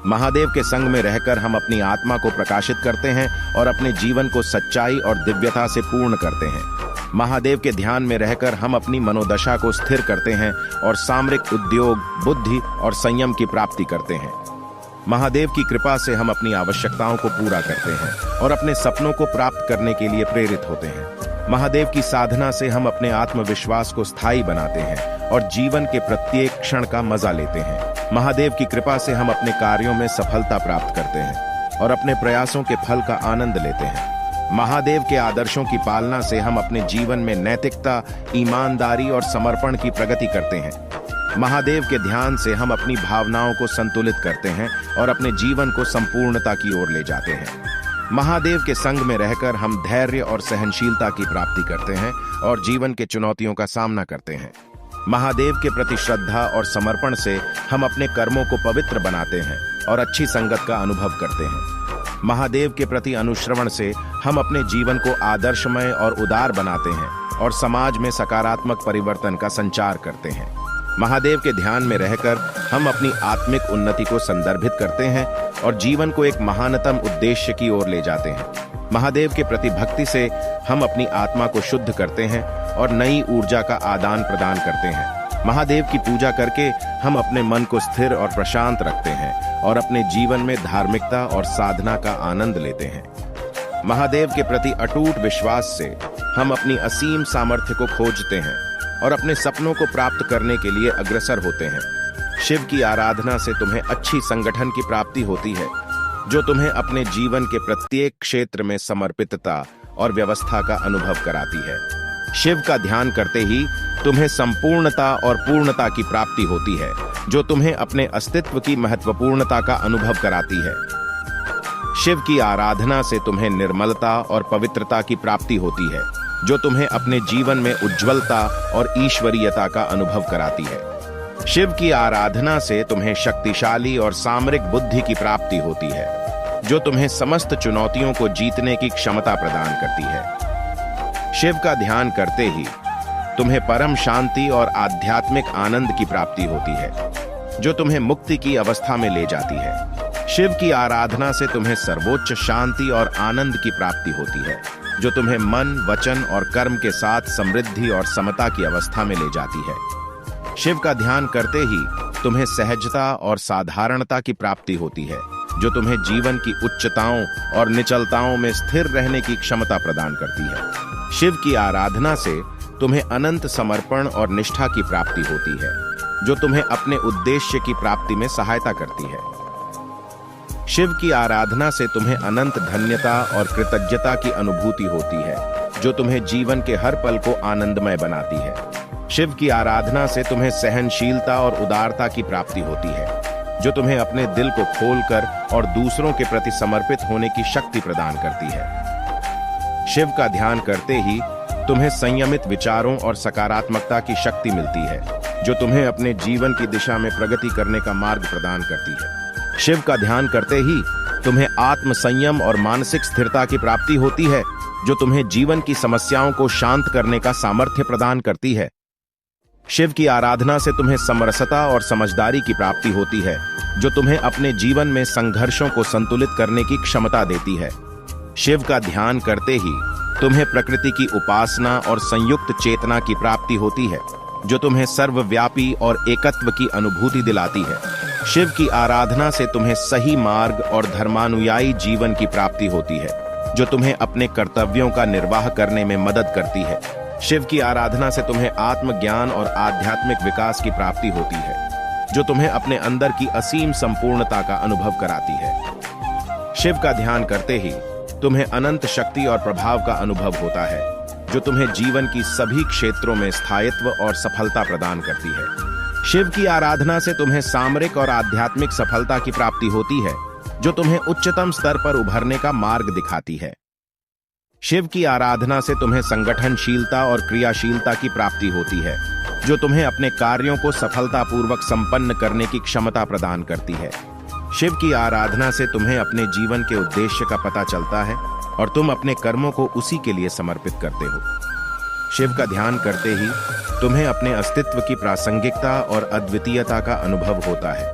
महादेव के संग में रहकर हम अपनी आत्मा को प्रकाशित करते हैं और अपने जीवन को सच्चाई और दिव्यता से पूर्ण करते हैं। महादेव के ध्यान में रहकर हम अपनी मनोदशा को स्थिर करते हैं और सामरिक उद्योग, बुद्धि और संयम की प्राप्ति करते हैं। महादेव की कृपा से हम अपनी आवश्यकताओं को पूरा करते हैं और अपने सपनों को प्राप्त करने के लिए प्रेरित होते हैं। महादेव की साधना से हम अपने आत्मविश्वास को स्थायी बनाते हैं और जीवन के प्रत्येक क्षण का मजा लेते हैं। महादेव की कृपा से हम अपने कार्यों में सफलता प्राप्त करते हैं और अपने प्रयासों के फल का आनंद लेते हैं। महादेव के आदर्शों की पालना से हम अपने जीवन में नैतिकता, ईमानदारी और समर्पण की प्रगति करते हैं। महादेव के ध्यान से हम अपनी भावनाओं को संतुलित करते हैं और अपने जीवन को संपूर्णता की ओर ले जाते हैं। महादेव के संग में रहकर हम धैर्य और सहनशीलता की प्राप्ति करते हैं और जीवन के चुनौतियों का सामना करते हैं। महादेव के प्रति श्रद्धा और समर्पण से हम अपने कर्मों को पवित्र बनाते हैं और अच्छी संगत का अनुभव करते हैं। महादेव के प्रति अनुश्रवण से हम अपने जीवन को आदर्शमय और उदार बनाते हैं और समाज में सकारात्मक परिवर्तन का संचार करते हैं। महादेव के ध्यान में रहकर हम अपनी आत्मिक उन्नति को संदर्भित करते हैं और जीवन को एक महानतम उद्देश्य की ओर ले जाते हैं। महादेव के प्रति भक्ति से हम अपनी आत्मा को शुद्ध करते हैं और नई ऊर्जा का आदान प्रदान करते हैं। महादेव की पूजा करके हम अपने मन को स्थिर और प्रशांत रखते हैं और अपने जीवन में धार्मिकता और साधना का आनंद लेते हैं। महादेव के प्रति अटूट विश्वास से हम अपनी असीम सामर्थ्य को खोजते हैं और अपने सपनों को प्राप्त करने के लिए अग्रसर होते हैं। शिव की आराधना से तुम्हें अच्छी संगठन की प्राप्ति होती है, जो तुम्हें अपने जीवन के प्रत्येक क्षेत्र में समर्पितता और व्यवस्था का अनुभव कराती है। शिव का ध्यान करते ही तुम्हें संपूर्णता और पूर्णता की प्राप्ति होती है, जो तुम्हें अपने अस्तित्व की महत्वपूर्णता का अनुभव कराती है। शिव की आराधना से तुम्हें निर्मलता और पवित्रता की प्राप्ति होती है, जो तुम्हें अपने जीवन में उज्ज्वलता और ईश्वरीयता का अनुभव कराती है। शिव की आराधना से तुम्हें शक्तिशाली और सामरिक बुद्धि की प्राप्ति होती है, जो तुम्हें समस्त चुनौतियों को जीतने की क्षमता प्रदान करती है। शिव का ध्यान करते ही तुम्हें परम शांति और आध्यात्मिक आनंद की प्राप्ति होती है, जो तुम्हें मुक्ति की अवस्था में ले जाती है। शिव की आराधना से तुम्हें सर्वोच्च शांति और आनंद की प्राप्ति होती है, जो तुम्हें मन, वचन और कर्म के साथ समृद्धि और समता की अवस्था में ले जाती है। शिव का ध्यान करते ही तुम्हें सहजता और साधारणता की प्राप्ति होती है, जो तुम्हें जीवन की उच्चताओं और निचलताओं में स्थिर रहने की क्षमता प्रदान करती है। शिव की आराधना से तुम्हें अनंत समर्पण और निष्ठा की प्राप्ति होती है, जो तुम्हें अपने उद्देश्य की प्राप्ति में सहायता करती है। शिव की आराधना से तुम्हें अनंत धन्यता और कृतज्ञता की अनुभूति होती है, जो तुम्हें जीवन के हर पल को आनंदमय बनाती है। शिव की आराधना से तुम्हें सहनशीलता और उदारता की प्राप्ति होती है, जो तुम्हें अपने दिल को खोलकर और दूसरों के प्रति समर्पित होने की शक्ति प्रदान करती है। शिव का ध्यान करते ही तुम्हें संयमित विचारों और सकारात्मकता की शक्ति मिलती है, जो तुम्हें अपने जीवन की दिशा में प्रगति करने का मार्ग प्रदान करती है। शिव का ध्यान करते ही तुम्हें आत्म संयम और मानसिक स्थिरता की प्राप्ति होती है, जो तुम्हें जीवन की समस्याओं को शांत करने का सामर्थ्य प्रदान करती है। शिव की आराधना से तुम्हें समरसता और समझदारी की प्राप्ति होती है, जो तुम्हें अपने जीवन में संघर्षों को संतुलित करने की क्षमता देती है। शिव का ध्यान करते ही तुम्हें प्रकृति की उपासना और संयुक्त चेतना की प्राप्ति होती है, जो तुम्हें सर्वव्यापी और एकत्व की अनुभूति दिलाती है। शिव की आराधना से तुम्हें सही मार्ग और धर्मानुयायी जीवन की प्राप्ति होती है, जो तुम्हें अपने कर्तव्यों का निर्वाह करने में मदद करती है। शिव की आराधना से तुम्हें आत्मज्ञान और आध्यात्मिक विकास की प्राप्ति होती है, जो तुम्हें अपने अंदर की असीम संपूर्णता का अनुभव कराती है। शिव का ध्यान करते ही तुम्हें अनंत शक्ति और प्रभाव का अनुभव होता है, जो तुम्हें जीवन की सभी क्षेत्रों में स्थायित्व और सफलता प्रदान करती है। शिव की आराधना से तुम्हें सामरिक और आध्यात्मिक सफलता की प्राप्ति होती है, जो तुम्हें उच्चतम स्तर पर उभरने का मार्ग दिखाती है। शिव की आराधना से तुम्हें संगठनशीलता और क्रियाशीलता की प्राप्ति होती है, जो तुम्हें अपने कार्यों को सफलतापूर्वक संपन्न करने की क्षमता प्रदान करती है। शिव की आराधना से तुम्हें अपने जीवन के उद्देश्य का पता चलता है और तुम अपने कर्मों को उसी के लिए समर्पित करते हो। शिव का ध्यान करते ही तुम्हें अपने अस्तित्व की प्रासंगिकता और अद्वितीयता का अनुभव होता है,